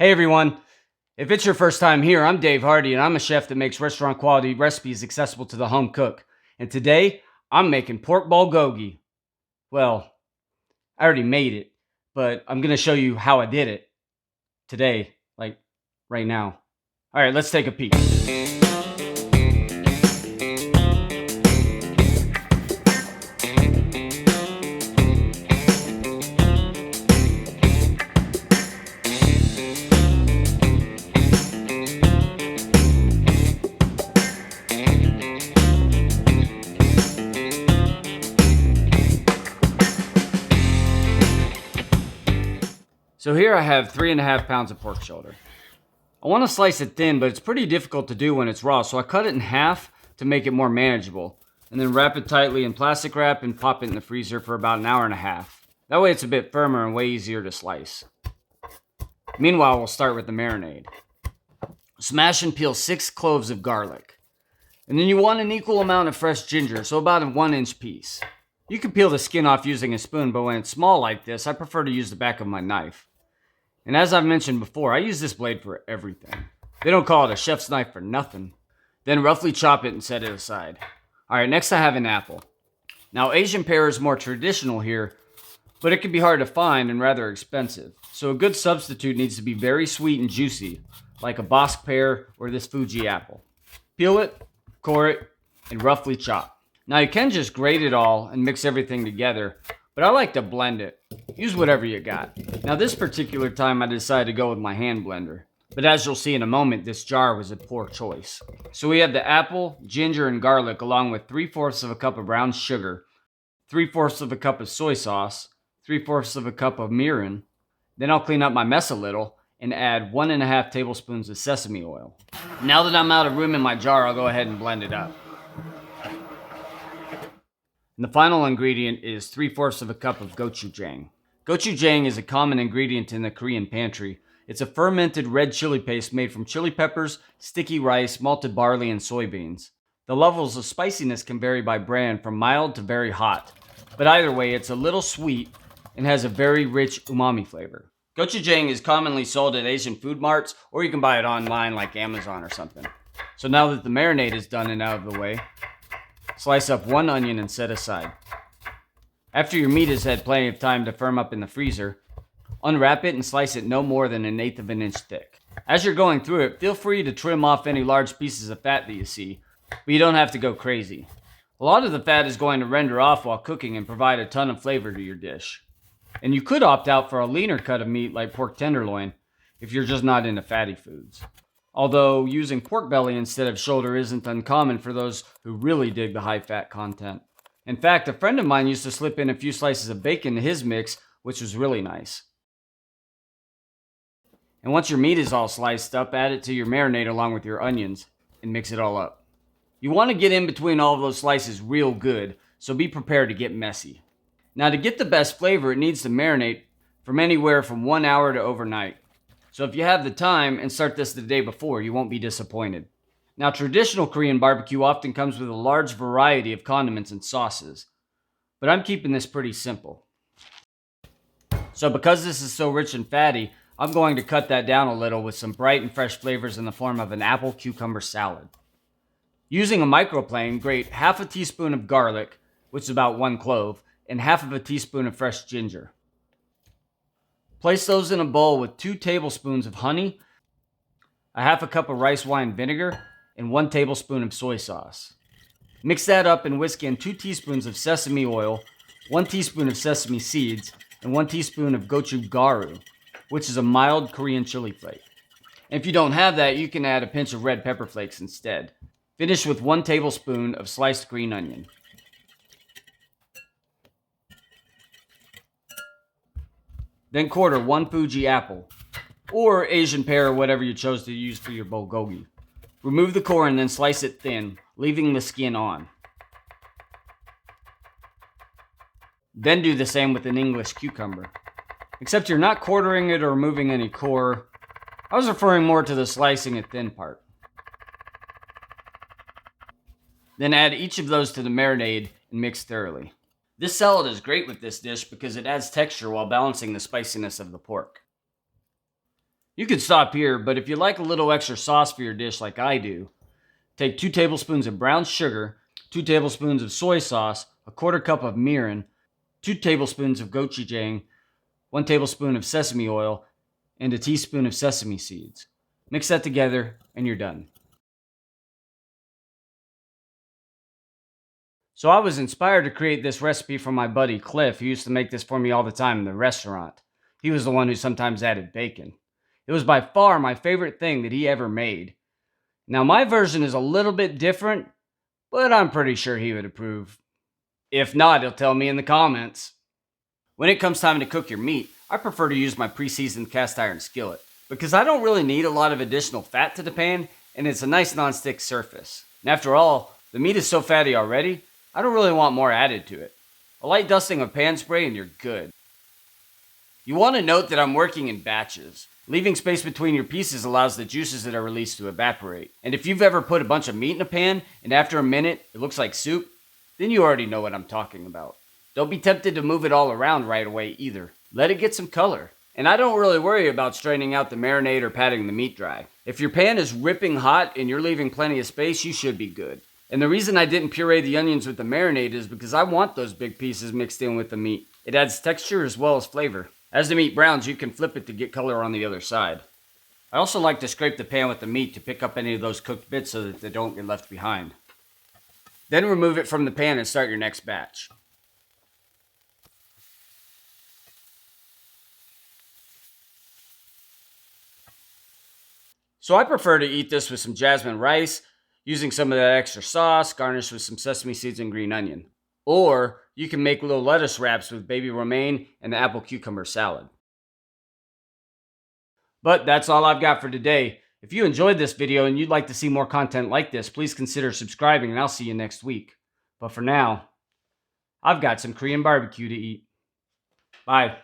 Hey everyone, if it's your first time here, I'm Dave Hardy and I'm a chef that makes restaurant quality recipes accessible to the home cook. And today, I'm making pork bulgogi. Well, I already made it, but I'm going to show you how I did it today, like right now. All right, let's take a peek. So here I have 3.5 pounds of pork shoulder. I want to slice it thin, but it's pretty difficult to do when it's raw, so I cut it in half to make it more manageable, and then wrap it tightly in plastic wrap and pop it in the freezer for about an hour and a half. That way it's a bit firmer and way easier to slice. Meanwhile, we'll start with the marinade. Smash and peel 6 cloves of garlic. And then you want an equal amount of fresh ginger, so about a 1-inch piece. You can peel the skin off using a spoon, but when it's small like this, I prefer to use the back of my knife. And as I've mentioned before, I use this blade for everything. They don't call it a chef's knife for nothing. Then roughly chop it and set it aside. Alright, next I have an apple. Now Asian pear is more traditional here, but it can be hard to find and rather expensive. So a good substitute needs to be very sweet and juicy, like a Bosc pear or this Fuji apple. Peel it, core it, and roughly chop. Now you can just grate it all and mix everything together, but I like to blend it. Use whatever you got. Now this particular time I decided to go with my hand blender, but as you'll see in a moment, this jar was a poor choice. So we have the apple, ginger, and garlic along with 3/4 of a cup of brown sugar, 3/4 of a cup of soy sauce, 3/4 of a cup of mirin. Then I'll clean up my mess a little and add 1.5 tablespoons of sesame oil. Now that I'm out of room in my jar, I'll go ahead and blend it up. And the final ingredient is 3/4 of a cup of gochujang. Gochujang is a common ingredient in the Korean pantry. It's a fermented red chili paste made from chili peppers, sticky rice, malted barley, and soybeans. The levels of spiciness can vary by brand from mild to very hot, but either way, it's a little sweet and has a very rich umami flavor. Gochujang is commonly sold at Asian food marts, or you can buy it online like Amazon or something. So now that the marinade is done and out of the way, slice up 1 onion and set aside. After your meat has had plenty of time to firm up in the freezer, unwrap it and slice it no more than 1/8 of an inch thick. As you're going through it, feel free to trim off any large pieces of fat that you see, but you don't have to go crazy. A lot of the fat is going to render off while cooking and provide a ton of flavor to your dish. And you could opt out for a leaner cut of meat like pork tenderloin if you're just not into fatty foods. Although using pork belly instead of shoulder isn't uncommon for those who really dig the high fat content. In fact, a friend of mine used to slip in a few slices of bacon to his mix, which was really nice. And once your meat is all sliced up, add it to your marinade along with your onions and mix it all up. You want to get in between all of those slices real good, so be prepared to get messy. Now to get the best flavor, it needs to marinate from anywhere from 1 hour to overnight. So if you have the time and start this the day before, you won't be disappointed. Now traditional Korean barbecue often comes with a large variety of condiments and sauces, but I'm keeping this pretty simple. So because this is so rich and fatty, I'm going to cut that down a little with some bright and fresh flavors in the form of an apple cucumber salad. Using a microplane, grate 1/2 teaspoon of garlic, which is about 1 clove, and 1/2 teaspoon of fresh ginger. Place those in a bowl with 2 tablespoons of honey, 1/2 cup of rice wine vinegar, and 1 tablespoon of soy sauce. Mix that up and whisk in 2 teaspoons of sesame oil, 1 teaspoon of sesame seeds, and 1 teaspoon of gochugaru, which is a mild Korean chili flake. And if you don't have that, you can add a pinch of red pepper flakes instead. Finish with 1 tablespoon of sliced green onion. Then quarter 1 Fuji apple, or Asian pear or whatever you chose to use for your bulgogi. Remove the core and then slice it thin, leaving the skin on. Then do the same with an English cucumber. Except you're not quartering it or removing any core. I was referring more to the slicing it thin part. Then add each of those to the marinade and mix thoroughly. This salad is great with this dish because it adds texture while balancing the spiciness of the pork. You could stop here, but if you like a little extra sauce for your dish like I do, take 2 tablespoons of brown sugar, 2 tablespoons of soy sauce, a quarter cup of mirin, 2 tablespoons of gochujang, 1 tablespoon of sesame oil, and a teaspoon of sesame seeds. Mix that together and you're done. So I was inspired to create this recipe from my buddy Cliff, who used to make this for me all the time in the restaurant. He was the one who sometimes added bacon. It was by far my favorite thing that he ever made. Now my version is a little bit different, but I'm pretty sure he would approve. If not, he'll tell me in the comments. When it comes time to cook your meat, I prefer to use my pre-seasoned cast iron skillet because I don't really need a lot of additional fat to the pan and it's a nice non-stick surface. And after all, the meat is so fatty already, I don't really want more added to it. A light dusting of pan spray and you're good. You want to note that I'm working in batches. Leaving space between your pieces allows the juices that are released to evaporate. And if you've ever put a bunch of meat in a pan and after a minute it looks like soup, then you already know what I'm talking about. Don't be tempted to move it all around right away either. Let it get some color. And I don't really worry about straining out the marinade or patting the meat dry. If your pan is ripping hot and you're leaving plenty of space, you should be good. And the reason I didn't puree the onions with the marinade is because I want those big pieces mixed in with the meat. It adds texture as well as flavor. As the meat browns, you can flip it to get color on the other side. I also like to scrape the pan with the meat to pick up any of those cooked bits so that they don't get left behind. Then remove it from the pan and start your next batch. So I prefer to eat this with some jasmine rice, using some of that extra sauce, garnished with some sesame seeds and green onion. Or you can make little lettuce wraps with baby romaine and the apple cucumber salad. But that's all I've got for today. If you enjoyed this video and you'd like to see more content like this, please consider subscribing and I'll see you next week. But for now, I've got some Korean barbecue to eat. Bye.